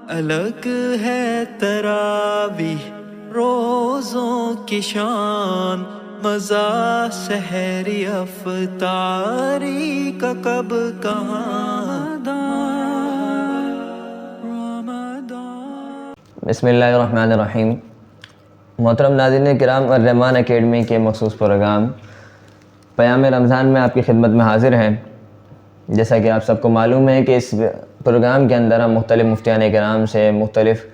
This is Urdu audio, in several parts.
الگ ہے تراویح روزوں کی شان، مزہ سحری افطاری کا کب کہاں بسم اللہ الرحمن الرحیم۔ محترم ناظرین کرام، الرحمان اکیڈمی کے مخصوص پروگرام پیام رمضان میں آپ کی خدمت میں حاضر ہیں۔ جیسا کہ آپ سب کو معلوم ہے کہ اس پروگرام کے اندر ہم مختلف مفتیان کرام سے، مختلف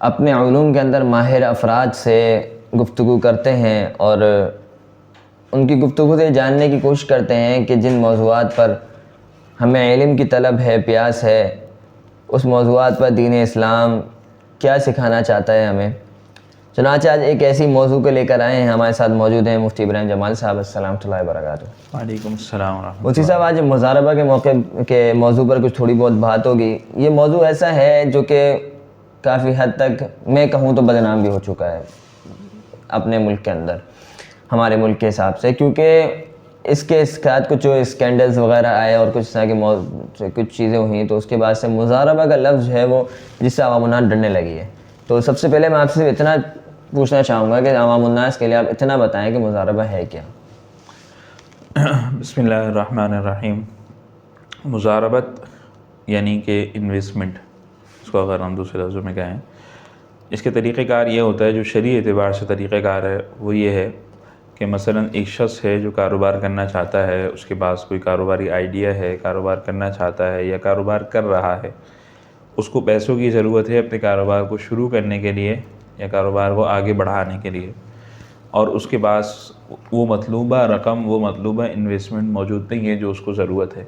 اپنے علوم کے اندر ماہر افراد سے گفتگو کرتے ہیں اور ان کی گفتگو سے جاننے کی کوشش کرتے ہیں کہ جن موضوعات پر ہمیں علم کی طلب ہے، پیاس ہے، اس موضوعات پر دین اسلام کیا سکھانا چاہتا ہے ہمیں۔ چنانچہ آج ایک ایسی موضوع کو لے کر آئے ہیں۔ ہمارے ساتھ موجود ہیں مفتی ابراہیم جمال صاحب۔ السلام علیکم وبرکاتہ۔ وعلیکم السلام ورحمۃ اللہ۔ مفتی صاحب، آج مضاربہ کے موقع کے موضوع پر کچھ تھوڑی بہت بات ہوگی۔ یہ موضوع ایسا ہے جو کہ کافی حد تک میں کہوں تو بدنام بھی ہو چکا ہے اپنے ملک کے اندر، ہمارے ملک کے حساب سے، کیونکہ اس کے ساتھ کچھ جو اسکینڈلز وغیرہ آئے اور کچھ طرح کے کچھ چیزیں ہوئیں، تو اس کے بعد سے مضاربہ کا لفظ جو ہے وہ جس سے عوام الناس ڈرنے لگی ہے۔ تو سب سے پہلے میں آپ سے اتنا پوچھنا چاہوں گا کہ عوام الناس کے لیے آپ اتنا بتائیں کہ مضاربہ ہے کیا؟ بسم اللہ الرحمن الرحیم۔ مضاربت یعنی کہ انویسٹمنٹ، اس کو اگر ہم دوسرے لفظوں میں کہیں، اس کے طریقہ کار یہ ہوتا ہے، جو شرعی اعتبار سے طریقہ کار ہے وہ یہ ہے کہ مثلا ایک شخص ہے جو کاروبار کرنا چاہتا ہے، اس کے پاس کوئی کاروباری آئیڈیا ہے، کاروبار کرنا چاہتا ہے یا کاروبار کر رہا ہے، اس کو پیسوں کی ضرورت ہے اپنے کاروبار کو شروع کرنے کے لیے یا کاروبار کو آگے بڑھانے کے لیے، اور اس کے پاس وہ مطلوبہ رقم، وہ مطلوبہ انویسٹمنٹ موجود نہیں ہے جو اس کو ضرورت ہے۔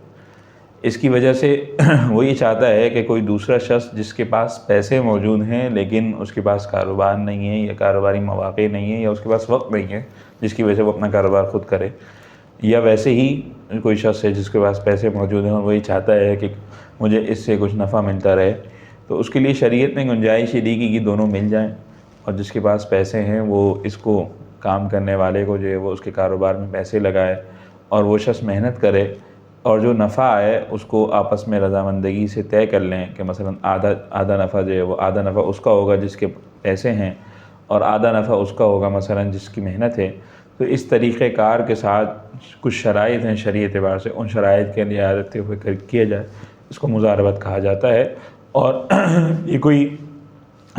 اس کی وجہ سے وہ یہ چاہتا ہے کہ کوئی دوسرا شخص جس کے پاس پیسے موجود ہیں لیکن اس کے پاس کاروبار نہیں ہے یا کاروباری مواقع نہیں ہے یا اس کے پاس وقت نہیں ہے جس کی وجہ سے وہ اپنا کاروبار خود کرے، یا ویسے ہی کوئی شخص ہے جس کے پاس پیسے موجود ہیں اور وہی چاہتا ہے کہ مجھے اس سے کچھ نفع ملتا رہے، تو اس کے لیے شریعت نے گنجائش یہ دی کہ دونوں مل جائیں، اور جس کے پاس پیسے ہیں وہ اس کو کام کرنے والے کو جو ہے وہ اس کے کاروبار میں پیسے لگائے اور وہ شخص محنت کرے، اور جو نفع آئے اس کو آپس میں رضامندگی سے طے کر لیں کہ مثلا آدھا نفع جو ہے وہ آدھا نفع اس کا ہوگا جس کے پیسے ہیں اور آدھا نفع اس کا ہوگا مثلا جس کی محنت ہے۔ تو اس طریقہ کار کے ساتھ کچھ شرائط ہیں شرعی اعتبار سے، ان شرائط کے لیے رکھتے ہوئے کیا جائے، اس کو مضاربت کہا جاتا ہے۔ اور یہ کوئی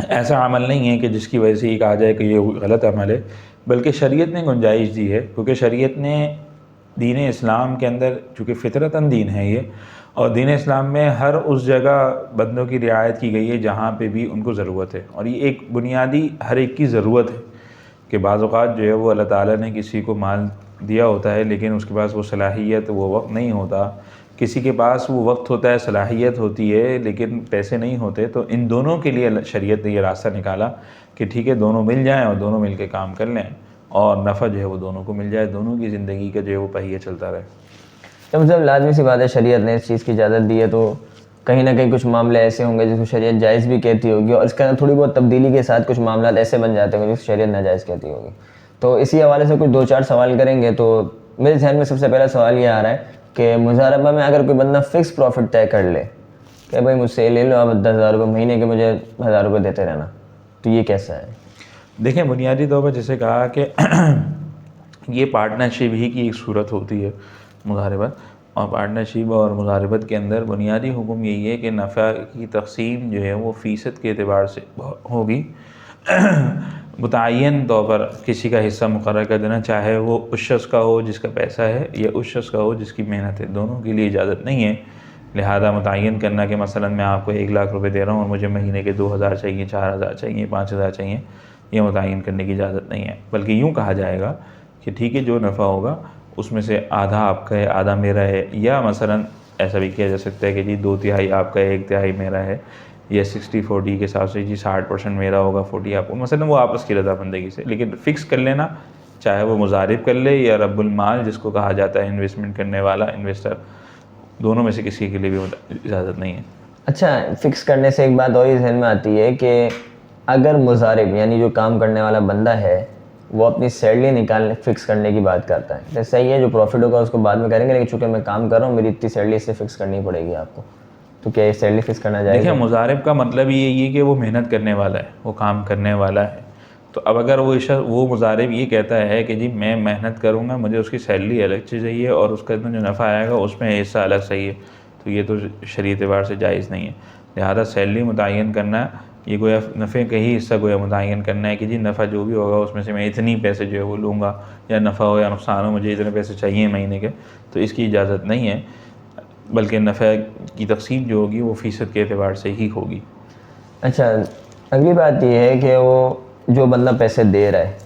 ایسا عمل نہیں ہے کہ جس کی وجہ سے یہ کہا جائے کہ یہ غلط عمل ہے، بلکہ شریعت نے گنجائش دی ہے، کیونکہ شریعت نے دین اسلام کے اندر، چونکہ فطرتاً دین ہے یہ، اور دین اسلام میں ہر اس جگہ بندوں کی رعایت کی گئی ہے جہاں پہ بھی ان کو ضرورت ہے، اور یہ ایک بنیادی ہر ایک کی ضرورت ہے کہ بعض اوقات جو ہے وہ اللہ تعالیٰ نے کسی کو مال دیا ہوتا ہے لیکن اس کے پاس وہ صلاحیت، وہ وقت نہیں ہوتا، کسی کے پاس وہ وقت ہوتا ہے، صلاحیت ہوتی ہے لیکن پیسے نہیں ہوتے، تو ان دونوں کے لیے شریعت نے یہ راستہ نکالا کہ ٹھیک ہے دونوں مل جائیں اور دونوں مل کے کام کر لیں اور نفع جو ہے وہ دونوں کو مل جائے، دونوں کی زندگی کا جو ہے وہ پہیہ چلتا رہے۔ جب لازمی سی بات ہے شریعت نے اس چیز کی اجازت دی ہے تو کہیں نہ کہیں کچھ معاملے ایسے ہوں گے جس کو شریعت جائز بھی کہتی ہوگی، اور اس کے اندر تھوڑی بہت تبدیلی کے ساتھ کچھ معاملات ایسے بن جاتے ہیں جس کو شریعت ناجائز کہتی ہوگی۔ تو اسی حوالے سے کچھ 2-4 سوال کریں گے۔ تو میرے ذہن میں سب سے پہلا سوال یہ آ رہا ہے کہ مضاربہ میں اگر کوئی بندہ فکس پروفٹ طے کر لے کہ بھائی مجھ سے لے لو آپ 10,000 روپے مہینے کے، مجھے 1,000 روپے دیتے رہنا، تو یہ کیسا ہے؟ دیکھیں، بنیادی طور پر جیسے کہا کہ یہ پارٹنرشپ ہی کی ایک صورت ہوتی ہے مضاربت، اور پارٹنرشپ اور مضاربت کے اندر بنیادی حکم یہی ہے کہ نفع کی تقسیم جو ہے وہ فیصد کے اعتبار سے ہوگی، متعین طور پر کسی کا حصہ مقرر کر دینا، چاہے وہ اس شخص کا ہو جس کا پیسہ ہے یا اس شخص کا ہو جس کی محنت ہے، دونوں کے لیے اجازت نہیں ہے۔ لہذا متعین کرنا کہ مثلا میں آپ کو 1,00,000 روپے دے رہا ہوں اور مجھے مہینے کے 2,000 چاہیے، 4,000 چاہیے، 5,000 چاہیے، یہ متعین کرنے کی اجازت نہیں ہے، بلکہ یوں کہا جائے گا کہ ٹھیک ہے جو نفع ہوگا اس میں سے آدھا آپ کا ہے، آدھا میرا ہے، یا مثلا ایسا بھی کیا جا سکتا ہے کہ جی 2/3 آپ کا ہے، 1/3 میرا ہے، یا 60-40 کے حساب سے جی 60% میرا ہوگا، 40 آپ کو، مثلا وہ آپس کی رضامندگی سے، لیکن فکس کر لینا، چاہے وہ مضارب کر لے یا رب المال جس کو کہا جاتا ہے انویسٹمنٹ کرنے والا انویسٹر، دونوں میں سے کسی کے لیے بھی اجازت نہیں ہے۔ اچھا، فکس کرنے سے ایک بات اور ذہن میں آتی ہے کہ اگر مضارب یعنی جو کام کرنے والا بندہ ہے وہ اپنی سیلری نکالنے فکس کرنے کی بات کرتا ہے، تو صحیح ہے جو پروفٹ ہوگا اس کو بعد میں کریں گے، لیکن چونکہ میں کام کر رہا ہوں میری اتنی سیلری اس سے فکس کرنی پڑے گی آپ کو، تو کیا یہ سیلری فکس کرنا جائے دیکھیں مضارب کا مطلب یہ ہے کہ وہ محنت کرنے والا ہے، وہ کام کرنے والا ہے. تو اب اگر وہ مضارب یہ کہتا ہے کہ جی میں محنت کروں گا، مجھے اس کی سیلری الگ سے چاہیے اور اس کا جو نفع آئے گا اس میں حصہ الگ چاہیے، تو یہ تو شرعی اعتبار سے جائز نہیں ہے. لہذا سیلری متعین کرنا یہ گویا نفع کا ہی حصہ گویا متعین کرنا ہے کہ جی نفع جو بھی ہوگا اس میں سے میں اتنی پیسے جو ہے وہ لوں گا، یا نفع ہو یا نقصان ہو مجھے اتنے پیسے چاہیے مہینے کے، تو اس کی اجازت نہیں ہے، بلکہ نفع کی تقسیم جو ہوگی وہ فیصد کے اعتبار سے ہی ہوگی. اچھا، اگلی بات یہ ہے کہ وہ جو بندہ پیسے دے رہا ہے،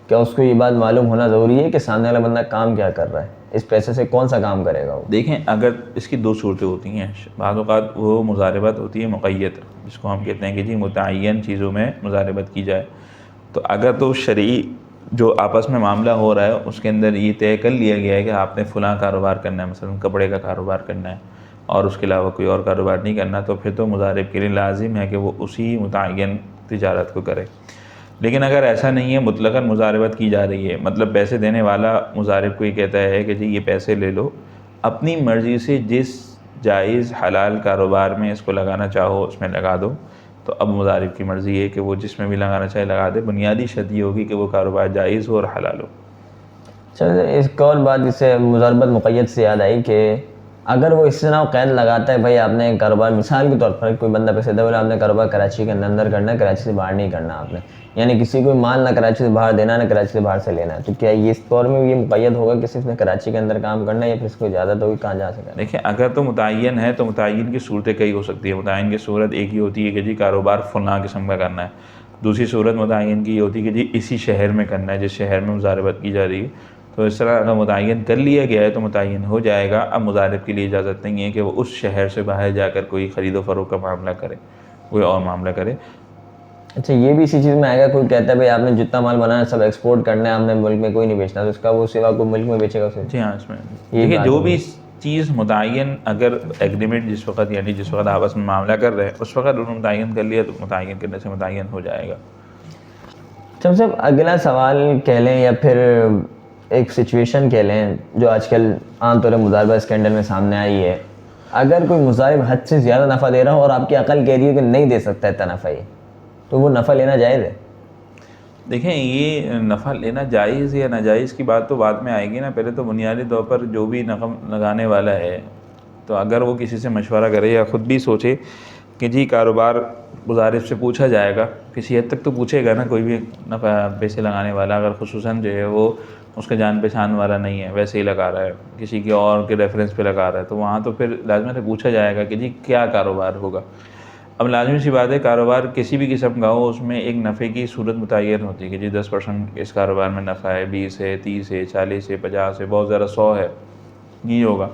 کیا اس کو یہ بات معلوم ہونا ضروری ہے کہ سامنے والا بندہ کام کیا کر رہا ہے، اس پیسے سے کون سا کام کرے گا وہ؟ دیکھیں اگر اس کی 2 صورتیں ہوتی ہیں. بعض اوقات وہ مضاربت ہوتی ہے مقید، جس کو ہم کہتے ہیں کہ جی متعین چیزوں میں مضاربت کی جائے. تو اگر تو شرعی جو آپس میں معاملہ ہو رہا ہے اس کے اندر یہ طے کر لیا گیا ہے کہ آپ نے فلاں کاروبار کرنا ہے، مثلا کپڑے کا کاروبار کرنا ہے اور اس کے علاوہ کوئی اور کاروبار نہیں کرنا، تو پھر تو مضارب کے لیے لازم ہے کہ وہ اسی متعین تجارت کو کرے. لیکن اگر ایسا نہیں ہے، مطلقاً مضاربت کی جا رہی ہے، مطلب پیسے دینے والا مضارب کو یہ کہتا ہے کہ جی یہ پیسے لے لو، اپنی مرضی سے جس جائز حلال کاروبار میں اس کو لگانا چاہو اس میں لگا دو، تو اب مضارب کی مرضی ہے کہ وہ جس میں بھی لگانا چاہے لگا دے. بنیادی شرط یہ ہوگی کہ وہ کاروبار جائز ہو اور حلال ہو. چلو ایک اور بات اس سے مضاربت مقید سے یاد آئی کہ اگر وہ استثناء و قید لگاتا ہے، بھائی آپ نے کاروبار مثال کے طور پر کوئی بندہ پیسے دے بولے آپ نے کاروبار کراچی کے اندر کرنا ہے، کراچی سے باہر نہیں کرنا آپ نے، یعنی کسی کو مال نہ کراچی سے باہر دینا نہ کراچی سے باہر سے لینا ہے، تو کیا یہ اس طور میں یہ مقید ہوگا کہ صرف نے کراچی کے اندر کام کرنا ہے یا پھر اس کو اجازت ہوگی کہاں جا سکے؟ دیکھیں اگر تو متعین ہے تو متعین کی صورتیں کئی ہو سکتی ہے. متعین کی صورت ایک ہی ہوتی ہے کہ جی کاروبار فلاں قسم کا کرنا ہے. دوسری صورت متعین کی یہ ہوتی ہے کہ جی اسی شہر میں کرنا ہے جس شہر میں مضاربت کی جا رہی ہے. تو اس طرح اگر متعین کر لیا گیا ہے تو متعین ہو جائے گا. اب مضارب کے لیے اجازت نہیں ہے کہ وہ اس شہر سے باہر جا کر کوئی خرید و فروخت کا معاملہ کرے، کوئی اور معاملہ کرے. اچھا، یہ بھی اسی چیز میں آئے گا، کوئی کہتا ہے بھائی آپ نے جتنا مال بنانا ہے سب ایکسپورٹ کرنا ہے، آپ نے ملک میں کوئی نہیں بیچنا، تو اس کا وہ سوا کوئی ملک میں بیچے گا اسے؟ جی ہاں، اس میں دیکھیے جو بھی چیز متعین اگر ایگریمنٹ جس وقت یعنی جس وقت آپس میں معاملہ کر رہے ہیں اس وقت انہوں نے متعین کر لیا تو متعین کرنے سے متعین ہو جائے گا. جب صاحب اگلا سوال کہہ لیں یا پھر ایک سچویشن کہہ لیں جو آج کل عام طور پر مضاربہ اسکینڈل میں سامنے آئی ہے، اگر کوئی مضارب حد سے زیادہ نفع دے رہا ہو اور آپ کی عقل کہہ رہی ہے کہ نہیں دے سکتا اتنا نفع یہ، تو وہ نفع لینا جائز ہے؟ دیکھیں یہ نفع لینا جائز یا ناجائز کی بات تو بعد میں آئے گی نا. پہلے تو بنیادی طور پر جو بھی رقم لگانے والا ہے تو اگر وہ کسی سے مشورہ کرے یا خود بھی سوچے کہ جی کاروبار مضارب سے پوچھا جائے گا، کسی حد تک تو پوچھے گا نا کوئی بھی نفع پیسے لگانے والا، اگر خصوصاً جو ہے وہ اس کا جان پہچان والا نہیں ہے، ویسے ہی لگا رہا ہے کسی کے اور کے ریفرنس پہ لگا رہا ہے، تو وہاں تو پھر لازمی سے پوچھا جائے گا کہ جی کیا کاروبار ہوگا. اب لازمی سی بات ہے کاروبار کسی بھی قسم کا ہو اس میں ایک نفع کی صورت متعین ہوتی ہے کہ جی 10% اس کاروبار میں نفع ہے، 20 ہے، 30 ہے، 40 ہے، 50 ہے، بہت زیادہ 100 ہے، یہ ہوگا.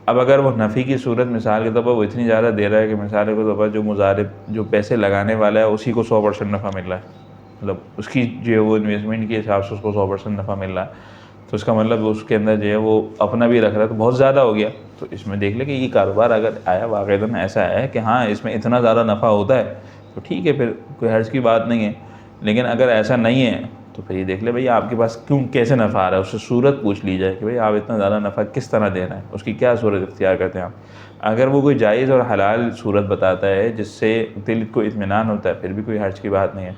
اب اگر وہ نفع کی صورت مثال کے طور پر وہ اتنی زیادہ دے رہا ہے کہ مثال کے طور پر جو مضارب جو پیسے لگانے والا ہے اسی کو 100% نفع مل رہا ہے، مطلب اس کی جو ہے وہ انویسٹمنٹ کے حساب سے اس کو 100% نفع مل رہا ہے، تو اس کا مطلب اس کے اندر جو ہے وہ اپنا بھی رکھ رہا ہے تو بہت زیادہ ہو گیا. تو اس میں دیکھ لیں کہ یہ کاروبار اگر آیا واقعتاً ایسا ہے کہ ہاں اس میں اتنا زیادہ نفع ہوتا ہے تو ٹھیک ہے، پھر کوئی حرج کی بات نہیں ہے. لیکن اگر ایسا نہیں ہے تو پھر یہ دیکھ لیں بھئی آپ کے پاس کیسے نفع آ رہا ہے، اس سے صورت پوچھ لی جائے کہ بھئی آپ اتنا زیادہ نفع کس طرح دے رہے ہیں، اس کی کیا صورت اختیار کرتے ہیں آپ. اگر وہ کوئی جائز اور حلال صورت بتاتا ہے جس سے دل کو اطمینان ہوتا ہے پھر بھی کوئی حرج کی بات نہیں ہے.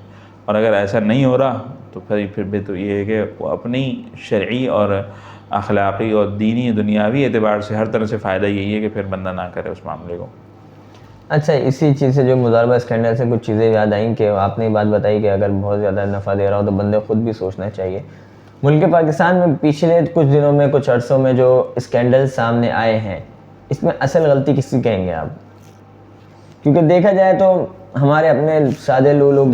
اور اگر ایسا نہیں ہو رہا تو پھر بھی تو یہ ہے کہ وہ اپنی شرعی اور اخلاقی اور دینی دنیاوی اعتبار سے ہر طرح سے فائدہ یہی ہے کہ پھر بندہ نہ کرے اس معاملے کو. اچھا، اسی چیز سے جو مضاربہ اسکینڈل سے کچھ چیزیں یاد آئیں کہ آپ نے یہ بات بتائی کہ اگر بہت زیادہ نفع دے رہا ہو تو بندے خود بھی سوچنا چاہیے. ملک پاکستان میں پچھلے کچھ دنوں میں کچھ عرصوں میں جو اسکینڈل سامنے آئے ہیں اس میں اصل غلطی کس کی کہیں گے آپ؟ کیونکہ دیکھا جائے تو ہمارے اپنے سادے لوگ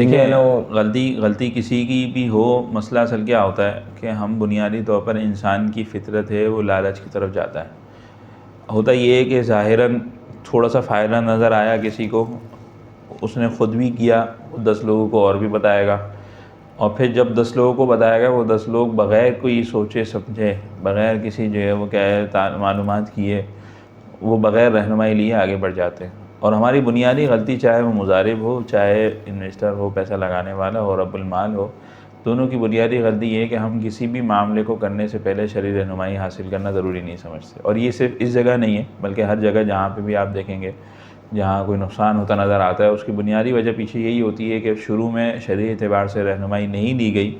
غلطی کسی کی بھی ہو، مسئلہ اصل کیا ہوتا ہے کہ ہم بنیادی طور پر انسان کی فطرت ہے وہ لالچ کی طرف جاتا ہے. ہوتا یہ ہے کہ ظاہراً تھوڑا سا فائدہ نظر آیا کسی کو، اس نے خود بھی کیا، 10 لوگوں کو اور بھی بتائے گا، اور پھر جب 10 لوگوں کو بتائے گا وہ 10 لوگ بغیر کوئی سوچے سمجھے، بغیر کسی جو ہے وہ کیا ہے معلومات کیے، وہ بغیر رہنمائی لیے آگے بڑھ جاتے ہیں. اور ہماری بنیادی غلطی چاہے وہ مضارب ہو، چاہے انویسٹر ہو، پیسہ لگانے والا ہو، رب المال ہو، دونوں کی بنیادی غلطی یہ ہے کہ ہم کسی بھی معاملے کو کرنے سے پہلے شرعی رہنمائی حاصل کرنا ضروری نہیں سمجھتے. اور یہ صرف اس جگہ نہیں ہے بلکہ ہر جگہ جہاں پہ بھی آپ دیکھیں گے جہاں کوئی نقصان ہوتا نظر آتا ہے، اس کی بنیادی وجہ پیچھے یہی ہوتی ہے کہ شروع میں شرعی اعتبار سے رہنمائی نہیں دی گئی،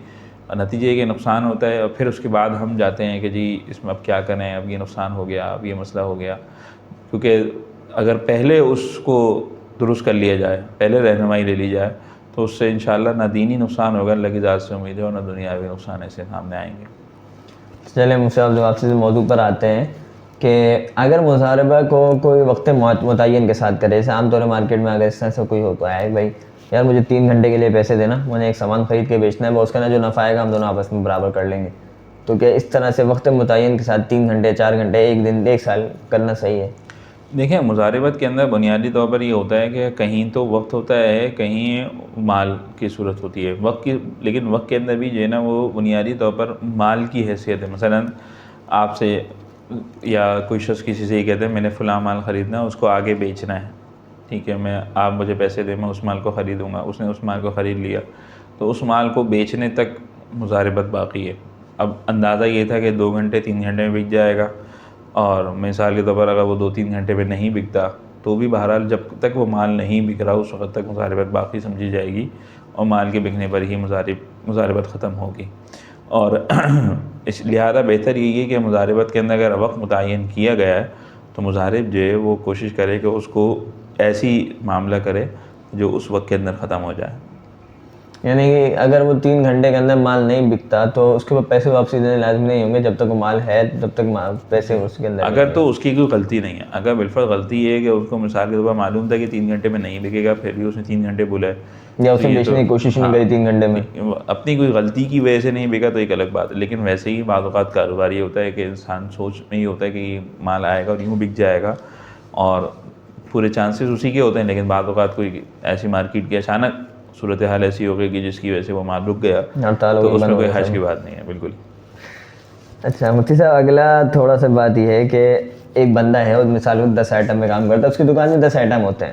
اور نتیجہ یہ کہ نقصان ہوتا ہے، اور پھر اس کے بعد ہم جاتے ہیں کہ جی اس میں اب کیا کریں، اب یہ نقصان ہو گیا، اب یہ مسئلہ ہو گیا. کیونکہ اگر پہلے اس کو درست کر لیا جائے، پہلے رہنمائی لے لی جائے، تو اس سے انشاءاللہ نہ دینی نقصان ہوگا اللہ کی ذات سے امید ہے، اور نہ دنیاوی نقصان ایسے سامنے آئیں گے. چلیں مصعب جب آپ سے موضوع پر آتے ہیں کہ اگر مضاربہ کو کوئی وقت متعین کے ساتھ کرے، جیسے عام طور مارکیٹ میں اگر اس طرح سے کوئی ہوتا ہے بھائی یار مجھے 3 گھنٹے کے لیے پیسے دینا، میں نے ایک سامان خرید کے بیچنا ہے، وہ اس کا نا جو نفع آئے گا ہم دونوں آپس میں برابر کر لیں گے، تو کیا اس طرح سے وقت متعین کے ساتھ 3 گھنٹے 4 گھنٹے 1 دن 1 سال کرنا صحیح ہے؟ دیکھیں مضاربت کے اندر بنیادی طور پر یہ ہوتا ہے کہ کہیں تو وقت ہوتا ہے، کہیں مال کی صورت ہوتی ہے وقت کی، لیکن وقت کے اندر بھی جو ہے نا وہ بنیادی طور پر مال کی حیثیت ہے. مثلا آپ سے یا کوئی شخص کسی سے یہ کہتے ہیں میں نے فلاں مال خریدنا ہے، اس کو آگے بیچنا ہے، ٹھیک ہے، آپ مجھے پیسے دیں، میں اس مال کو خریدوں گا. اس نے اس مال کو خرید لیا تو اس مال کو بیچنے تک مضاربت باقی ہے. اب اندازہ یہ تھا کہ 2 گھنٹے 3 گھنٹے میں بک جائے گا، اور مثال کے طور پر اگر وہ 2-3 گھنٹے میں نہیں بکتا تو بھی بہرحال جب تک وہ مال نہیں بک رہا اس وقت تک مضاربت باقی سمجھی جائے گی، اور مال کے بکنے پر ہی مضاربت ختم ہوگی. اور اس لہذا بہتر یہ ہے کہ مضاربت کے اندر اگر وقت متعین کیا گیا ہے تو مضارب جو ہے وہ کوشش کرے کہ اس کو ایسی معاملہ کرے جو اس وقت کے اندر ختم ہو جائے. یعنی کہ اگر وہ 3 گھنٹے کے اندر مال نہیں بکتا تو اس کے بعد پیسے واپسی دینے لازم نہیں ہوں گے، جب تک وہ مال ہے جب تک پیسے اس کے اندر اگر تو اس کی کوئی غلطی نہیں ہے. اگر بالفرض غلطی ہے کہ اس کو مثال کے طور پر معلوم تھا کہ 3 گھنٹے میں نہیں بکے گا، پھر بھی اس نے 3 گھنٹے بولے یا اسے بیچنے کی کوشش نہیں کری 3 گھنٹے میں، اپنی کوئی غلطی کی وجہ سے نہیں بکا تو ایک الگ بات ہے. لیکن ویسے ہی بعض اوقات کاروبار یہ ہوتا ہے کہ انسان سوچ میں یہ ہوتا ہے کہ یہ مال آئے گا اور یوں بک جائے گا، اور پورے چانسز اسی کے ہوتے ہیں، لیکن بعض اوقات کوئی ایسی مارکیٹ کی اچانک صورتحال ایسی ہو گئی کہ جس کی وجہ سے وہ مال رک گیا، تو اس میں کوئی حرج کی بات نہیں ہے. بالکل. اچھا مفتی صاحب اگلا تھوڑا سا بات یہ ہے کہ ایک بندہ ہے اور مثال کو 10 آئٹم میں کام کرتا ہے، اس کی دکان میں 10 آئٹم ہوتے ہیں،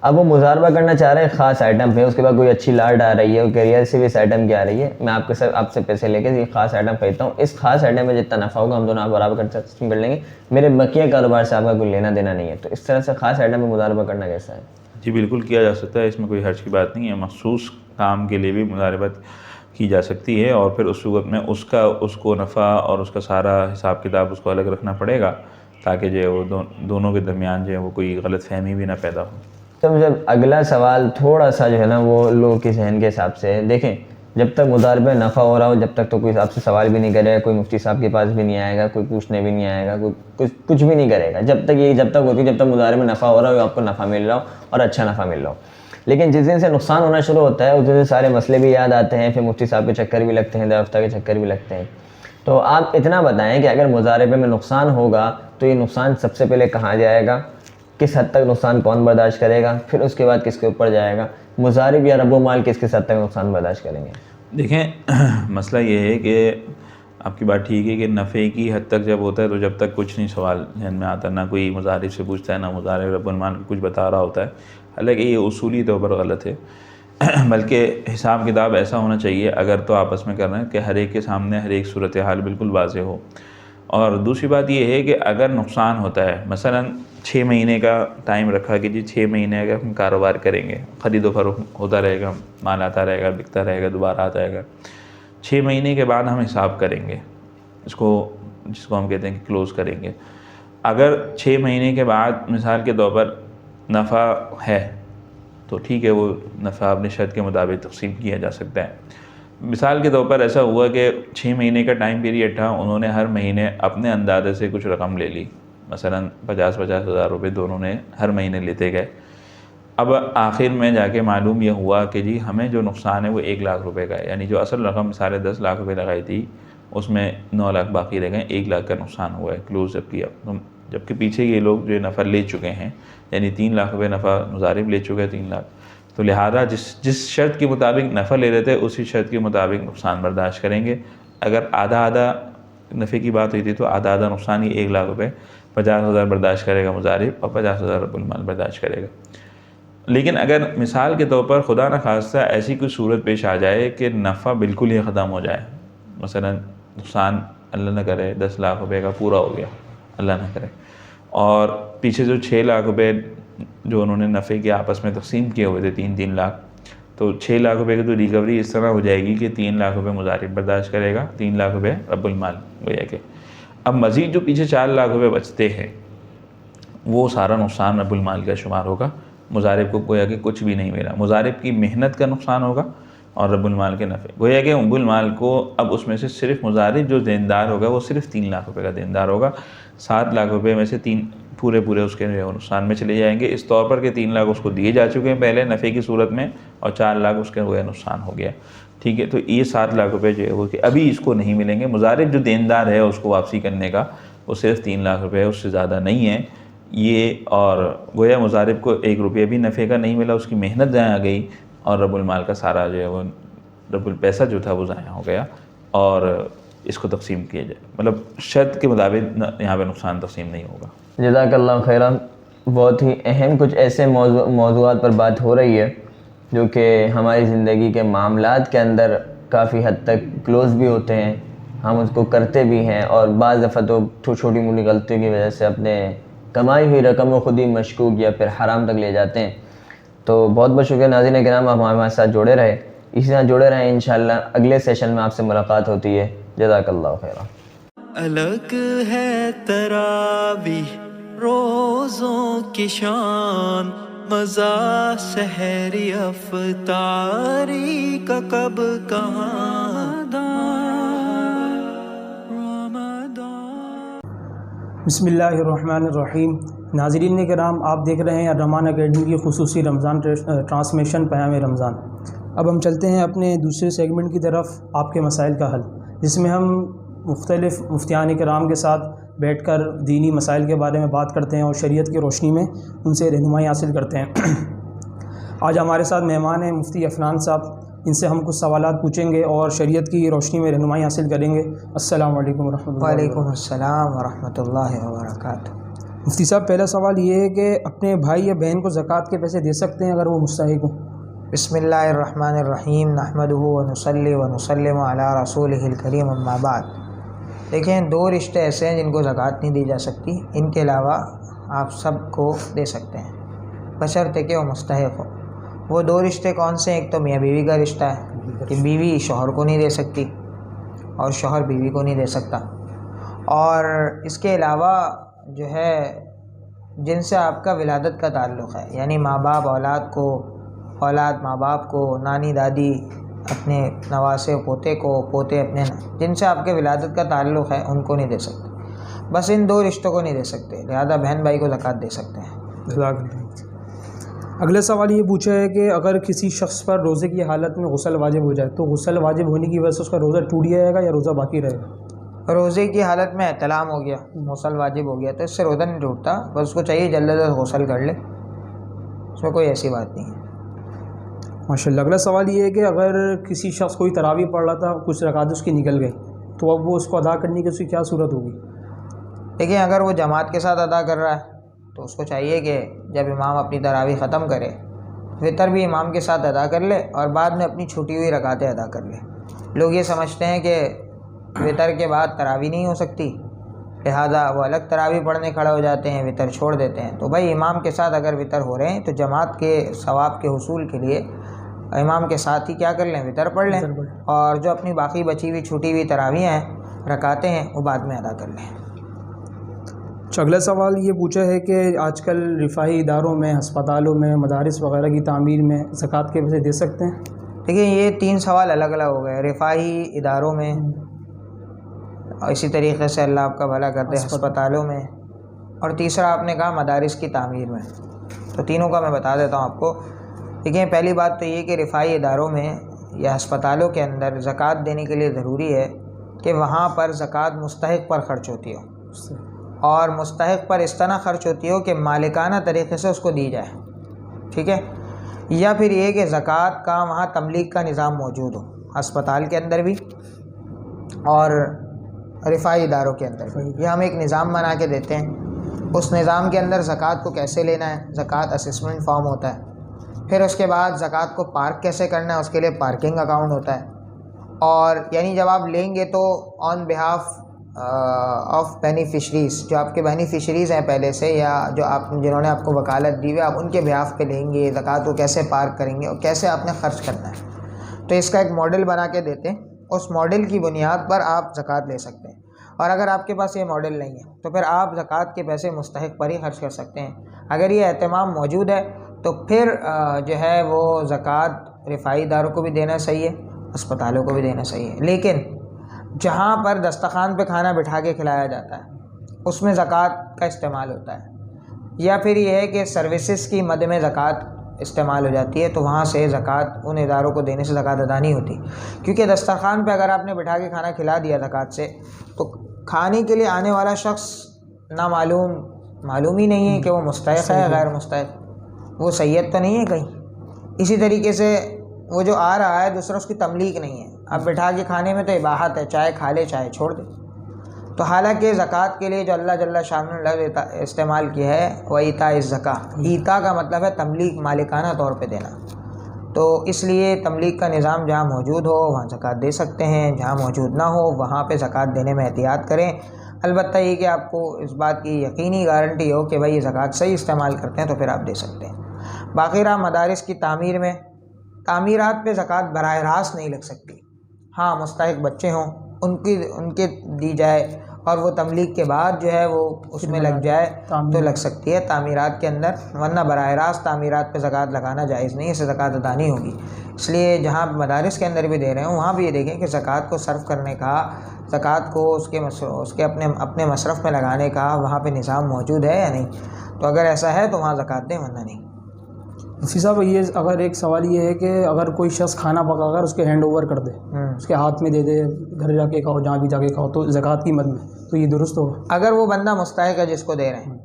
اب وہ مضاربہ کرنا چاہ رہے ہیں خاص آئٹم پہ، اس کے بعد کوئی اچھی لاٹ آ رہی ہے، وہ کہہ رہی ہے صرف اس آئٹم کی آ رہی ہے، میں آپ سے پیسے لے کے یہ خاص آئٹم خریدتا ہوں، اس خاص آئٹم میں جتنا نفع ہوگا ہم دونوں آپ برابر کر لیں گے، میرے بقیہ کاروبار سے آپ کا کوئی لینا دینا نہیں ہے. تو اس طرح سے خاص آئٹم میں مضاربہ کرنا کیسا ہے؟ جی بالکل کیا جا سکتا ہے، اس میں کوئی حرج کی بات نہیں ہے. مخصوص کام کے لیے بھی مضاربت کی جا سکتی ہے، اور پھر اس صورت میں اس کو نفع اور اس کا سارا حساب کتاب اس کو الگ رکھنا پڑے گا، تاکہ جو ہے وہ دونوں کے درمیان جو ہے وہ کوئی غلط فہمی بھی نہ پیدا ہو. تو جب اگلا سوال تھوڑا سا جو ہے نا وہ لوگوں کے ذہن کے حساب سے دیکھیں، جب تک مضاربہ نفع ہو رہا ہو جب تک تو کوئی آپ سے سوال بھی نہیں کرے گا، کوئی مفتی صاحب کے پاس بھی نہیں آئے گا، کوئی پوچھنے بھی نہیں آئے گا، کوئی کچھ بھی نہیں کرے گا، جب تک ہوتی ہے جب تک مضاربہ نفع ہو رہا ہو، آپ کو نفع مل رہا ہو اور اچھا نفع مل رہا ہو. لیکن جس دن سے نقصان ہونا شروع ہوتا ہے اس دن سے سارے مسئلے بھی یاد آتے ہیں، پھر مفتی صاحب کے چکر بھی لگتے ہیں، دفتر کے چکر بھی لگتے ہیں. تو آپ اتنا بتائیں کہ اگر مضاربے میں نقصان ہوگا تو یہ نقصان سب سے پہلے کہاں جائے گا، کس حد تک نقصان کون برداشت کرے گا، پھر اس کے بعد کس کے اوپر جائے گا، مضارب یا رب و مال کس حد تک نقصان برداشت کریں گے؟ دیکھیں مسئلہ یہ ہے کہ آپ کی بات ٹھیک ہے کہ نفع کی حد تک جب ہوتا ہے تو جب تک کچھ نہیں سوال ذہن میں آتا، نہ کوئی مضارب سے پوچھتا ہے، نہ مضارب رب المال کو کچھ بتا رہا ہوتا ہے. حالانکہ یہ اصولی طور پر غلط ہے، بلکہ حساب کتاب ایسا ہونا چاہیے اگر تو آپس میں کر رہے ہیں کہ ہر ایک کے سامنے ہر ایک صورتحال بالکل واضح ہو. اور دوسری بات یہ ہے کہ اگر نقصان ہوتا ہے، مثلا 6 مہینے کا ٹائم رکھا کہ جی 6 مہینے اگر ہم کاروبار کریں گے، خرید و فروخت ہوتا رہے گا، مال آتا رہے گا، بکتا رہے گا، دوبارہ آتا رہے گا، 6 مہینے کے بعد ہم حساب کریں گے، جس کو ہم کہتے ہیں کہ کلوز کریں گے. اگر 6 مہینے کے بعد مثال کے طور پر نفع ہے تو ٹھیک ہے، وہ نفع اپنی شرط کے مطابق تقسیم کیا جا سکتا ہے. مثال کے طور پر ایسا ہوا کہ 6 مہینے کا ٹائم پیریڈ تھا، انہوں نے ہر مہینے اپنے اندازے سے کچھ رقم لے لی، مثلا 50,000 روپے دونوں نے ہر مہینے لیتے گئے. اب آخر میں جا کے معلوم یہ ہوا کہ جی ہمیں جو نقصان ہے وہ 1 لاکھ روپے کا ہے، یعنی جو اصل رقم مثال 10 لاکھ روپے لگائی تھی اس میں 9 لاکھ باقی رہ گئے، 1 لاکھ کا نقصان ہوا ہے کلوز جب کیا. جبکہ پیچھے یہ لوگ جو نفع لے چکے ہیں، یعنی 3 لاکھ روپے نفع مضارب لے چکے ہیں 3 لاکھ، تو لہذا جس شرط کے مطابق نفع لے رہے تھے اسی شرط کے مطابق نقصان برداشت کریں گے. اگر آدھا نفع کی بات ہوئی تھی تو آدھا نقصان ہی 1 لاکھ روپے 50,000 برداشت کرے گا مضارب اور 50,000 رب المال برداشت کرے گا. لیکن اگر مثال کے طور پر خدا نخواستہ ایسی کوئی صورت پیش آ جائے کہ نفع بالکل ہی ختم ہو جائے، مثلا نقصان اللہ نہ کرے 10 لاکھ روپے کا پورا ہو گیا، اللہ نہ کرے، اور پیچھے جو 6 لاکھ روپے جو انہوں نے نفع کے آپس میں تقسیم کیے ہوئے تھے 3-3 لاکھ، تو 6 لاکھ روپے کی تو ریکوری اس طرح ہو جائے گی کہ 3 لاکھ روپے مضارب برداشت کرے گا، 3 لاکھ روپے رب المال گویا کہ۔ اب مزید جو پیچھے 4 لاکھ روپے بچتے ہیں وہ سارا نقصان رب المال کا شمار ہوگا، مضارب کو گویا کہ کچھ بھی نہیں ملا، مضارب کی محنت کا نقصان ہوگا اور رب المال کے نفع، گویا کہ رب المال کو اب اس میں سے صرف مضارب جو دیندار ہوگا وہ صرف 3 لاکھ روپے کا دیندار ہوگا، 7 لاکھ روپے میں سے 3 پورے اس کے نقصان میں چلے جائیں گے، اس طور پر کہ 3 لاکھ اس کو دیے جا چکے ہیں پہلے نفع کی صورت میں اور 4 لاکھ اس کے گویا نقصان ہو گیا، ٹھیک ہے۔ تو یہ 7 لاکھ روپے جو ہے وہ کہ ابھی اس کو نہیں ملیں گے، مضارب جو دیندار ہے اس کو واپسی کرنے کا وہ صرف 3 لاکھ روپے ہے، اس سے زیادہ نہیں ہے یہ، اور گویا مضارب کو 1 روپیہ بھی نفع کا نہیں ملا، اس کی محنت ضائع گئی اور رب المال کا سارا جو ہے وہ رب الپیسہ جو تھا وہ ضائع ہو گیا، اور اس کو تقسیم کیا جائے، مطلب شرط کے مطابق یہاں پہ نقصان تقسیم نہیں ہوگا۔ جزاک اللہ خیرہ۔ بہت ہی اہم کچھ ایسے موضوعات پر بات ہو رہی ہے جو کہ ہماری زندگی کے معاملات کے اندر کافی حد تک کلوز بھی ہوتے ہیں، ہم اس کو کرتے بھی ہیں، اور بعض دفعہ تو چھوٹی موٹی غلطیوں کی وجہ سے اپنے کمائی ہوئی رقم کو خود ہی مشکوک یا پھر حرام تک لے جاتے ہیں۔ تو بہت بہت شکریہ ناظرین کرام، آپ ہمارے ساتھ جڑے رہے، اسی طرح جڑے رہیں، انشاءاللہ اگلے سیشن میں آپ سے ملاقات ہوتی ہے۔ جزاک اللہ خیرہ۔ الگ ہے تراویح روزوں کی شان، مزہ سحری افطاری کا کب کہاں۔ بسم اللہ الرحمن الرحیم۔ ناظرین کرام، آپ دیکھ رہے ہیں الرحمان اکیڈمی کی خصوصی رمضان ٹرانسمیشن پیام رمضان۔ اب ہم چلتے ہیں اپنے دوسرے سیگمنٹ کی طرف، آپ کے مسائل کا حل، جس میں ہم مختلف مفتیان کرام کے ساتھ بیٹھ کر دینی مسائل کے بارے میں بات کرتے ہیں اور شریعت کی روشنی میں ان سے رہنمائی حاصل کرتے ہیں۔ آج ہمارے ساتھ مہمان ہیں مفتی عفنان صاحب، ان سے ہم کچھ سوالات پوچھیں گے اور شریعت کی روشنی میں رہنمائی حاصل کریں گے۔ السلام علیکم ورحمۃ اللہ۔ وعلیکم السلام ورحمۃ اللہ وبرکاتہ۔ مفتی صاحب، پہلا سوال یہ ہے کہ اپنے بھائی یا بہن کو زکوٰۃ کے پیسے دے سکتے ہیں اگر وہ مستحق ہوں؟ بسم اللہ الرحمن الرحیم، نحمدہ ونصلی ونسلم علی رسولہ الکریم، اما بعد۔ دیکھیں، 2 رشتے ایسے ہیں جن کو زکوٰۃ نہیں دی جا سکتی، ان کے علاوہ آپ سب کو دے سکتے ہیں بشرطے کہ وہ مستحق ہو۔ وہ 2 رشتے کون سے ہیں؟ ایک تو میاں بیوی کا رشتہ ہے کہ بیوی شوہر کو نہیں دے سکتی اور شوہر بیوی کو نہیں دے سکتا، اور اس کے علاوہ جو ہے جن سے آپ کا ولادت کا تعلق ہے، یعنی ماں باپ اولاد کو، اولاد ماں باپ کو، نانی دادی اپنے نواسے پوتے کو، پوتے اپنے، جن سے آپ کے ولادت کا تعلق ہے ان کو نہیں دے سکتے، بس ان 2 رشتوں کو نہیں دے سکتے، لہذا بہن بھائی کو زکوٰۃ دے سکتے ہیں۔ جزاک اللہ۔ اگلا سوال یہ پوچھا ہے کہ اگر کسی شخص پر روزے کی حالت میں غسل واجب ہو جائے تو غسل واجب ہونے کی وجہ سے اس کا روزہ ٹوٹ جائے گا یا روزہ باقی رہے گا؟ روزے کی حالت میں احتلام ہو گیا، غسل واجب ہو گیا تو اس سے روزہ نہیں ٹوٹتا، بس اس کو چاہیے جلد از جلد غسل کر لے، اس میں کوئی ایسی بات نہیں ہے۔ ماشاء اللہ۔ اگلا سوال یہ ہے کہ اگر کسی شخص کوئی تراویح پڑھ رہا تھا، کچھ رکعت اس کی نکل گئی، تو اب وہ اس کو ادا کرنے کی اس کی کیا صورت ہوگی؟ دیکھیں، اگر وہ جماعت کے ساتھ ادا کر رہا ہے تو اس کو چاہیے کہ جب امام اپنی تراویح ختم کرے، وطر بھی امام کے ساتھ ادا کر لے اور بعد میں اپنی چھوٹی ہوئی رکعتیں ادا کر لے۔ لوگ یہ سمجھتے ہیں کہ وطر کے بعد تراویح نہیں ہو سکتی، لہٰذا وہ الگ تراویح پڑھنے کھڑے ہو جاتے ہیں، وطر چھوڑ دیتے ہیں۔ تو بھائی، امام کے ساتھ اگر وطر ہو رہے ہیں تو جماعت کے ثواب کے حصول کے لیے امام کے ساتھ ہی کیا کر لیں؟ وطر پڑھ لیں، اور جو اپنی باقی بچی ہوئی چھوٹی ہوئی تراویح ہیں، رکعتیں ہیں، وہ بعد میں ادا کر لیں۔ اگلا سوال یہ پوچھا ہے کہ آج کل رفاہی اداروں میں، ہسپتالوں میں، مدارس وغیرہ کی تعمیر میں زکوٰۃ کے پیسے دے سکتے ہیں؟ دیکھیں، یہ 3 سوال الگ الگ ہو گئے۔ رفاہی اداروں میں، اسی طریقے سے اللہ آپ کا بھلا کرتے ہیں ہسپتالوں میں، اور تیسرا آپ نے کہا مدارس کی تعمیر میں، تو تینوں کا میں بتا دیتا ہوں آپ کو۔ دیکھیں، پہلی بات تو یہ کہ رفاہی اداروں میں یا ہسپتالوں کے اندر زکوٰۃ دینے کے لیے ضروری ہے کہ وہاں پر زکوٰۃ مستحق پر خرچ ہوتی ہو، اور مستحق پر اس طرح خرچ ہوتی ہو کہ مالکانہ طریقے سے اس کو دی جائے، ٹھیک ہے؟ یا پھر یہ کہ زکوٰۃ کا وہاں تملیغ کا نظام موجود ہو، ہسپتال کے اندر بھی اور رفاہی اداروں کے اندر بھی۔ یہ ہم ایک نظام بنا کے دیتے ہیں، اس نظام کے اندر زکوٰۃ کو کیسے لینا ہے، زکوٰۃ اسسمنٹ فارم ہوتا ہے، پھر اس کے بعد زکوٰۃ کو پارک کیسے کرنا ہے، اس کے لیے پارکنگ اکاؤنٹ ہوتا ہے، اور یعنی جب آپ لیں گے تو آن بہاف آف بینیفیشریز، جو آپ کے بینیفیشریز ہیں پہلے سے، یا جو جنہوں نے آپ کو وکالت دی ہوئی، آپ ان کے بیاف پہ لیں گے زکوٰۃ کو کیسے پارک کریں گے اور کیسے آپ نے خرچ کرنا ہے، تو اس کا ایک ماڈل بنا کے دیتے ہیں. اس ماڈل کی بنیاد پر آپ زکوٰۃ لے سکتے ہیں. اور اگر آپ کے پاس یہ ماڈل نہیں ہے تو پھر آپ زکوٰۃ کے پیسے مستحق پر ہی خرچ کر سکتے ہیں. اگر یہ اہتمام موجود ہے تو پھر جو ہے وہ زکوٰۃ رفاہی اداروں کو بھی دینا صحیح ہے، اسپتالوں کو بھی دینا صحیح ہے. لیکن جہاں پر دسترخوان پہ کھانا بٹھا کے کھلایا جاتا ہے اس میں زکوٰۃ کا استعمال ہوتا ہے، یا پھر یہ ہے کہ سروسز کی مد میں زکوٰۃ استعمال ہو جاتی ہے، تو وہاں سے زکوٰۃ ان اداروں کو دینے سے زکوٰۃ ادا نہیں ہوتی. کیونکہ دسترخوان پہ اگر آپ نے بٹھا کے کھانا کھلا دیا زکوٰۃ سے، تو کھانے کے لیے آنے والا شخص معلوم ہی نہیں ہے کہ وہ مستحق ہے یا غیر مستحق، وہ سید تو نہیں ہے کہیں. اسی طریقے سے وہ جو آ رہا ہے دوسرا اس کی تملیک نہیں ہے. اب بٹھا کے کھانے میں تو اباحت ہے، چائے کھا لے چائے چھوڑ دے. تو حالانکہ زکوٰۃ کے لیے جو اللہ جل شانہ نے لفظ استعمال کیا ہے وہ ایتاء الزکاۃ، ایتاء کا مطلب ہے تملیک، مالکانہ طور پہ دینا. تو اس لیے تملیک کا نظام جہاں موجود ہو وہاں زکوٰۃ دے سکتے ہیں، جہاں موجود نہ ہو وہاں پہ زکوٰۃ دینے میں احتیاط کریں. البتہ یہ کہ آپ کو اس بات کی یقینی گارنٹی ہو کہ بھائی یہ زکوٰۃ صحیح استعمال کرتے ہیں تو پھر آپ دے سکتے ہیں. باقی رہا مدارس کی تعمیر میں، تعمیرات پہ زکوٰۃ براہ راست نہیں لگ سکتی. ہاں مستحق بچے ہوں ان کے دی جائے، اور وہ تملیغ کے بعد جو ہے وہ اس میں لگ جائے تو لگ سکتی ہے تعمیرات کے اندر، ورنہ براہ راست تعمیرات پہ زکوٰۃ لگانا جائز نہیں، اس سے زکوٰۃ ادا نہیں ہوگی. اس لیے جہاں مدارس کے اندر بھی دے رہے ہوں وہاں بھی یہ دیکھیں کہ زکوٰۃ کو صرف کرنے کا، زکوٰۃ کو اس کے اپنے مصرف میں لگانے کا وہاں پہ نظام موجود ہے یا نہیں. تو اگر ایسا ہے تو وہاں زکوٰۃ دیں، ورنہ نہیں. مفتی صاحب یہ اگر ایک سوال یہ ہے کہ اگر کوئی شخص کھانا پکا کر اس کے ہینڈ اوور کر دے، اس کے ہاتھ میں دے دے، گھر جا کے کھاؤ جہاں بھی جا کے کھاؤ، تو زکوٰۃ کی مد میں تو یہ درست ہوگا؟ اگر وہ بندہ مستحق ہے جس کو دے رہے ہیں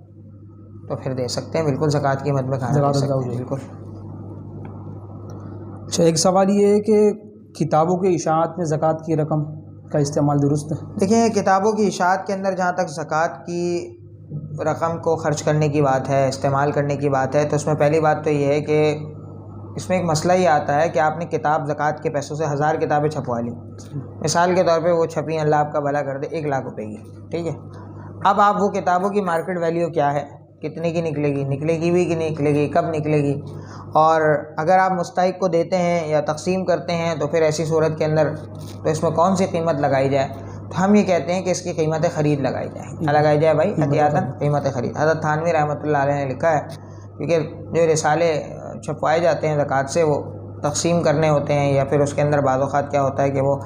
تو پھر دے سکتے ہیں، بالکل زکوٰۃ کی مد میں کھانا دے سکتے ہیں، بالکل. اچھا ایک سوال یہ ہے کہ کتابوں کے اشاعت میں زکوٰۃ کی رقم کا استعمال درست ہے؟ دیکھیں کتابوں کی اشاعت کے اندر جہاں تک زکوٰۃ کی رقم کو خرچ کرنے کی بات ہے، استعمال کرنے کی بات ہے، تو اس میں پہلی بات تو یہ ہے کہ اس میں ایک مسئلہ یہ آتا ہے کہ آپ نے کتاب زکوٰۃ کے پیسوں سے 1000 کتابیں چھپوا لی، مثال کے طور پہ وہ چھپی، اللہ آپ کا بھلا کر دے، 1 لاکھ روپے کی، ٹھیک ہے. اب آپ وہ کتابوں کی مارکیٹ ویلیو کیا ہے، کتنے کی نکلے گی بھی کہ نہیں نکلے گی، کب نکلے گی، اور اگر آپ مستحق کو دیتے ہیں یا تقسیم کرتے ہیں تو پھر ایسی صورت کے اندر تو اس میں کون سی قیمت لگائی جائے؟ تو ہم یہ کہتے ہیں کہ اس کی قیمت خرید لگائی جائے. کیا لگائی جائے بھائی؟ احتیاطاً قیمت خرید. حضرت تھانوی رحمۃ اللہ علیہ نے لکھا ہے، کیونکہ جو رسالے چھپوائے جاتے ہیں زکوٰۃ سے وہ تقسیم کرنے ہوتے ہیں، یا پھر اس کے اندر بعض اوقات کیا ہوتا ہے کہ وہ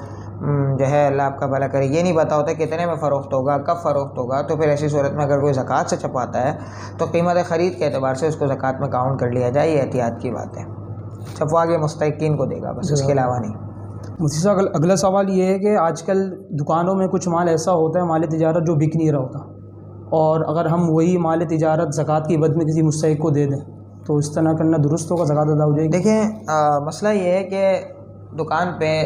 جو ہے اللہ آپ کا بھلا کرے یہ نہیں پتہ ہوتا کتنے میں فروخت ہوگا، کب فروخت ہوگا. تو پھر ایسی صورت میں اگر کوئی زکوٰۃ سے چھپاتا ہے تو قیمت خرید کے اعتبار سے اس کو زکوٰۃ میں کاؤنٹ کر لیا جائے. یہ احتیاط کی بات ہے. چھپوا کے مستحقین کو دے گا بس، اس کے علاوہ نہیں. مفتی صاحب اگلا سوال یہ ہے کہ آج کل دکانوں میں کچھ مال ایسا ہوتا ہے، مال تجارت جو بک نہیں رہا ہوتا، اور اگر ہم وہی مال تجارت زکوٰۃ کی بد میں کسی مستحق کو دے دیں تو اس طرح کرنا درست ہوگا، زکوٰۃ ادا ہو جائے گی؟ دیکھیں مسئلہ یہ ہے کہ دکان پہ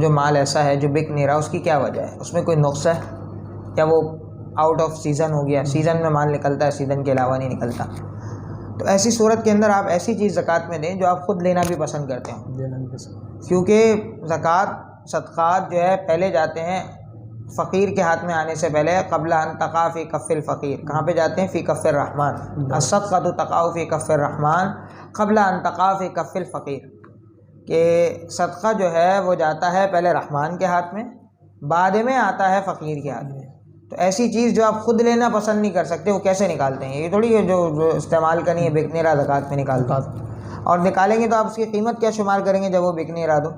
جو مال ایسا ہے جو بک نہیں رہا، اس کی کیا وجہ ہے؟ اس میں کوئی نقص ہے یا وہ آؤٹ آف سیزن ہو گیا، سیزن میں مال نکلتا ہے سیزن کے علاوہ نہیں نکلتا؟ تو ایسی صورت کے اندر آپ ایسی چیز زکوٰۃ میں دیں جو آپ خود لینا بھی پسند کرتے ہیں، کیونکہ زکوٰۃ صدقات جو ہے پہلے جاتے ہیں فقیر کے ہاتھ میں آنے سے پہلے، قبل ان تقع فی کف الفقیر. کہاں پہ جاتے ہیں؟ فی کف الرحمن. الصدقۃ تقع فی کف الرحمن قبل ان تقع فی کف الفقیر. کہ صدقہ جو ہے وہ جاتا ہے پہلے رحمان کے ہاتھ میں، بعد میں آتا ہے فقیر کے ہاتھ میں. تو ایسی چیز جو آپ خود لینا پسند نہیں کر سکتے وہ کیسے نکالتے ہیں؟ یہ تھوڑی ہے جو استعمال کرنی ہے بک نہیں رہا زکوٰۃ میں نکالتا، اور نکالیں گے تو آپ اس کی قیمت کیا شمار کریں گے جب وہ بک نہیں رہا تو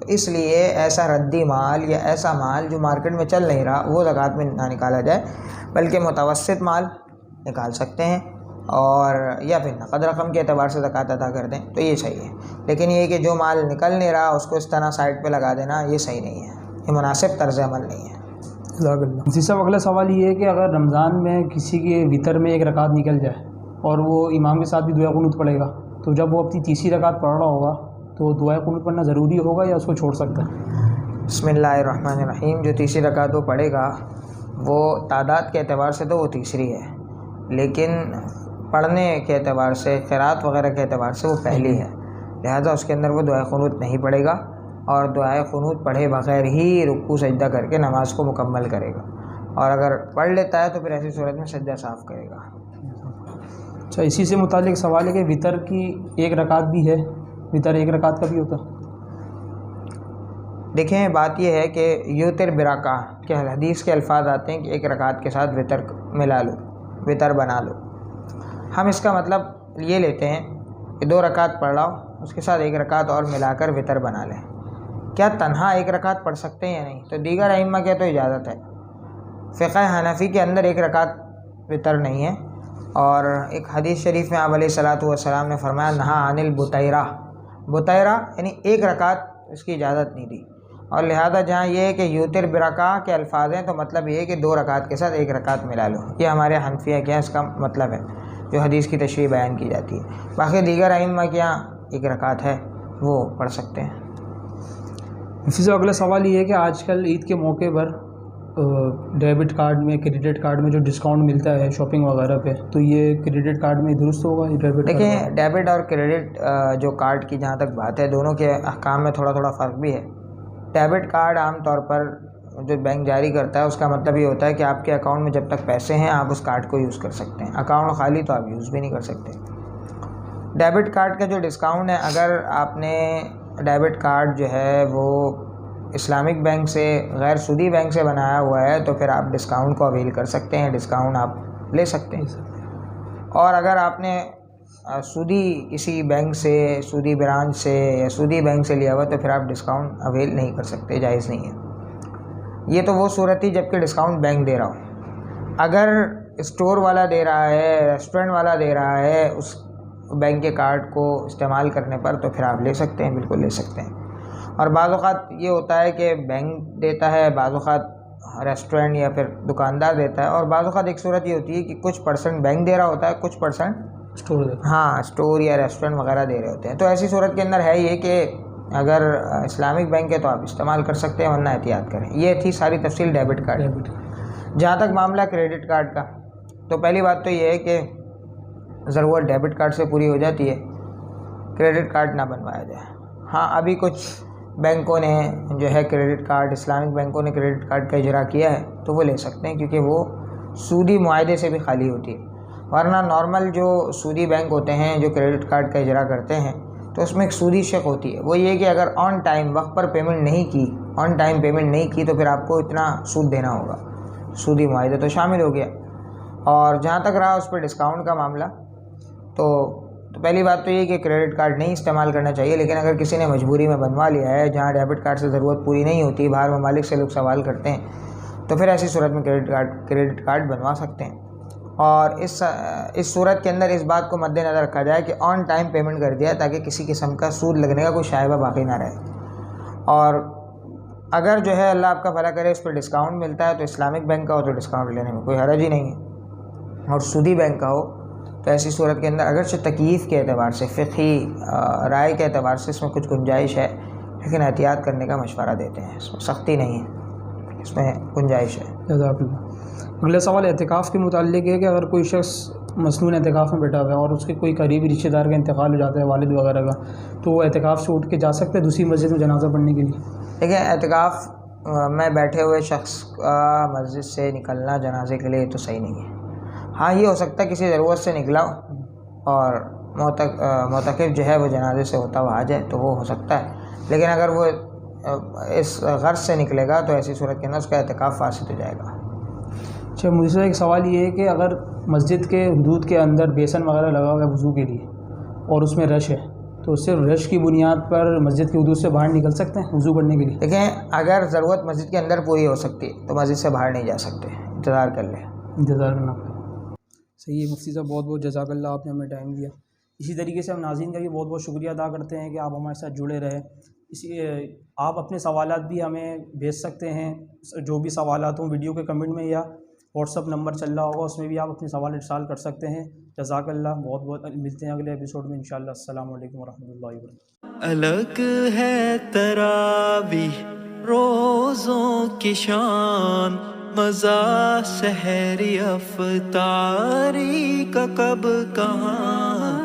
اس لیے ایسا ردی مال یا ایسا مال جو مارکیٹ میں چل نہیں رہا وہ زکوٰۃ میں نہ نکالا جائے، بلکہ متوسط مال نکال سکتے ہیں، اور یا پھر نقد رقم کے اعتبار سے زکوٰۃ ادا کر دیں تو یہ صحیح ہے. لیکن یہ کہ جو مال نکل نہیں رہا اس کو اس طرح سائڈ پہ لگا دینا یہ صحیح نہیں ہے، یہ مناسب طرز عمل نہیں ہے. مفتی صاحب اگلا سوال یہ ہے کہ اگر رمضان میں کسی کے وطر میں 1 رکعت نکل جائے اور وہ امام کے ساتھ بھی دعا قنوت پڑھے گا، تو جب وہ اپنی تیسری رکعت پڑھ رہا ہوگا تو دعا قنوت پڑھنا ضروری ہوگا یا اس کو چھوڑ سکتا ہے؟ بسم اللہ الرحمن الرحیم. جو تیسری رکعت وہ پڑھے گا وہ تعداد کے اعتبار سے تو وہ تیسری ہے، لیکن پڑھنے کے اعتبار سے، قرات وغیرہ کے اعتبار سے وہ پہلی ہے، لہذا اس کے اندر وہ دعا قنوت نہیں پڑھے گا، اور دعائے قنوت پڑھے بغیر ہی رکوع سجدہ کر کے نماز کو مکمل کرے گا. اور اگر پڑھ لیتا ہے تو پھر ایسی صورت میں سجدہ صاف کرے گا۔ اچھا، اسی سے متعلق سوال ہے کہ وطر کی ایک رکعت بھی ہے، وطر ایک رکعت کا بھی ہوتا ہے؟ دیکھیں بات یہ ہے کہ یوتر برکع کہ حدیث کے الفاظ آتے ہیں کہ ایک رکعت کے ساتھ وطر ملا لو، وطر بنا لو۔ ہم اس کا مطلب یہ لیتے ہیں کہ 2 رکعت پڑھ لاؤ، اس کے ساتھ ایک رکعت اور ملا کر وطر بنا لیں۔ کیا تنہا ایک رکعت پڑھ سکتے ہیں یا نہیں؟ تو دیگر ائمہ کے تو اجازت ہے۔ فقہ حنفی کے اندر ایک رکعت وطر نہیں ہے، اور ایک حدیث شریف میں آپ علیہ الصلاۃ والسلام نے فرمایا نہا عن البطیرہ، بطیرہ یعنی ایک رکعت اس کی اجازت نہیں دی، اور لہذا جہاں یہ ہے کہ یوتر برکع کے الفاظ ہیں تو مطلب یہ ہے کہ 2 رکعت کے ساتھ ایک رکعت ملا لو، یہ ہمارے حنفیہ کے یہاں اس کا مطلب ہے جو حدیث کی تشریح بیان کی جاتی ہے۔ باقی دیگر ائمہ کے یہاں ایک رکعت ہے، وہ پڑھ سکتے ہیں۔ اسی سے اگلا سوال یہ ہے کہ آج کل عید کے موقع پر ڈیبٹ کارڈ میں، کریڈٹ کارڈ میں جو ڈسکاؤنٹ ملتا ہے شاپنگ وغیرہ پہ، تو یہ کریڈٹ کارڈ میں درست ہوگا یہ ڈیبٹ کارڈ؟ دیکھیں ڈیبٹ اور کریڈٹ جو کارڈ کی جہاں تک بات ہے، دونوں کے احکام میں تھوڑا فرق بھی ہے۔ ڈیبٹ کارڈ عام طور پر جو بینک جاری کرتا ہے اس کا مطلب یہ ہوتا ہے کہ آپ کے اکاؤنٹ میں جب تک پیسے ہیں آپ اس کارڈ کو یوز کر سکتے ہیں، اکاؤنٹ خالی تو آپ یوز بھی نہیں کر سکتے۔ ڈیبٹ کارڈ کا جو ڈسکاؤنٹ ہے، اگر آپ نے ڈیبٹ کارڈ جو ہے وہ اسلامک بینک سے، غیر سودی بینک سے بنایا ہوا ہے تو پھر آپ ڈسکاؤنٹ کو اویل کر سکتے ہیں، ڈسکاؤنٹ آپ لے سکتے ہیں۔ اور اگر آپ نے سودی کسی بینک سے، سودی برانچ سے یا سودی بینک سے لیا ہوا تو پھر آپ ڈسکاؤنٹ اویل نہیں کر سکتے، جائز نہیں ہے۔ یہ تو وہ صورت تھی جب کہ ڈسکاؤنٹ بینک دے رہا ہو۔ اگر اسٹور والا دے رہا ہے، ریسٹورنٹ والا دے رہا ہے اس بینک کے کارڈ کو استعمال کرنے پر تو پھر آپ لے سکتے ہیں، بالکل لے سکتے ہیں۔ اور بعض اوقات یہ ہوتا ہے کہ بینک دیتا ہے، بعض اوقات ریسٹورنٹ یا پھر دکاندار دیتا ہے، اور بعض اوقات ایک صورت یہ ہوتی ہے کہ کچھ پرسنٹ بینک دے رہا ہوتا ہے، کچھ پرسنٹ اسٹور یا ریسٹورنٹ وغیرہ دے رہے ہوتے ہیں۔ تو ایسی صورت کے اندر ہے یہ کہ اگر اسلامک بینک ہے تو آپ استعمال کر سکتے ہیں، ورنہ احتیاط کریں۔ یہ تھی ساری تفصیل ڈیبٹ کارڈ۔ جہاں تک معاملہ کریڈٹ کارڈ کا، تو پہلی بات تو یہ ہے کہ ضرورت ڈیبٹ کارڈ سے پوری ہو جاتی ہے، کریڈٹ کارڈ نہ بنوایا جائے۔ ہاں ابھی کچھ بینکوں نے جو ہے کریڈٹ کارڈ، اسلامک بینکوں نے کریڈٹ کارڈ کا اجرا کیا ہے تو وہ لے سکتے ہیں، کیونکہ وہ سودی معاہدے سے بھی خالی ہوتی ہے۔ ورنہ نارمل جو سودی بینک ہوتے ہیں جو کریڈٹ کارڈ کا اجرا کرتے ہیں تو اس میں ایک سودی شق ہوتی ہے، وہ یہ کہ اگر آن ٹائم وقت پر پیمنٹ نہیں کی تو پھر آپ کو اتنا سود دینا ہوگا، سودی معاہدے تو شامل ہو گیا۔ اور جہاں تک رہا اس پہ ڈسکاؤنٹ کا معاملہ، تو پہلی بات تو یہ کہ کریڈٹ کارڈ نہیں استعمال کرنا چاہیے، لیکن اگر کسی نے مجبوری میں بنوا لیا ہے جہاں ڈیبٹ کارڈ سے ضرورت پوری نہیں ہوتی، باہر ممالک سے لوگ سوال کرتے ہیں، تو پھر ایسی صورت میں کریڈٹ کارڈ بنوا سکتے ہیں۔ اور اس صورت کے اندر اس بات کو مد نظر رکھا جائے کہ آن ٹائم پیمنٹ کر دیا تاکہ کسی قسم کا سود لگنے کا کوئی شائبہ باقی نہ رہے۔ اور اگر جو ہے اللہ آپ کا بھلا کرے اس پہ ڈسکاؤنٹ ملتا ہے تو اسلامک بینک کا ہو تو ڈسکاؤنٹ لینے میں کوئی حرج ہی نہیں ہے، اور سودی بینک کا ہو تو ایسی صورت کے اندر اگرچہ تکییف کے اعتبار سے، فقہی رائے کے اعتبار سے اس میں کچھ گنجائش ہے، لیکن احتیاط کرنے کا مشورہ دیتے ہیں، اس میں سختی نہیں ہے، اس میں گنجائش ہے۔ جزاک اللہ۔ اگلا سوال اعتکاف کے متعلق ہے کہ اگر کوئی شخص مصنون اعتکاف میں بیٹھا ہوا ہے اور اس کے کوئی قریبی رشتہ دار کا انتقال ہو جاتا ہے، والد وغیرہ کا، تو وہ اعتکاف سے اٹھ کے جا سکتے ہیں دوسری مسجد میں جنازہ پڑھنے کے لیے؟ دیکھیں اعتکاف میں بیٹھے ہوئے شخص کا مسجد سے نکلنا جنازے کے لیے تو صحیح نہیں ہے۔ ہاں یہ ہو سکتا ہے کسی ضرورت سے نکلا اور معتکف جو ہے وہ جنازے سے ہوتا ہوا آ جائے تو وہ ہو سکتا ہے، لیکن اگر وہ اس غرض سے نکلے گا تو ایسی صورت کے اندر اس کا اعتکاف فاسد ہو جائے گا۔ اچھا، مجھ سے ایک سوال یہ ہے کہ اگر مسجد کے حدود کے اندر بیسن وغیرہ لگا ہوا ہے وضو کے لیے اور اس میں رش ہے، تو صرف رش کی بنیاد پر مسجد کے حدود سے باہر نکل سکتے ہیں وضو کرنے کے لیے؟ دیکھیں اگر ضرورت مسجد کے اندر پوری ہو سکتی ہے تو مسجد سے باہر نہیں جا سکتے، انتظار کر لیں۔ انتظار کرنا پڑے۔ صحیح ہے مفتی صاحب، بہت بہت جزاک اللہ، آپ نے ہمیں ٹائم دیا۔ اسی طریقے سے ہم ناظرین کا بھی بہت بہت شکریہ ادا کرتے ہیں کہ آپ ہمارے ساتھ جڑے رہے۔ آپ اپنے سوالات بھی ہمیں بھیج سکتے ہیں، جو بھی سوالات ہوں ویڈیو کے کمنٹ میں، یا واٹس اپ نمبر چل رہا ہوگا اس میں بھی آپ اپنے سوال ارسال کر سکتے ہیں۔ جزاک اللہ، بہت بہت ملتے ہیں اگلے ایپیسوڈ میں انشاءاللہ۔ السلام علیکم ورحمۃ اللہ وبرکاتہ۔ الگ ہے تراویح روزوں کی شان، مزہ سحری افطاری کا کب کہاں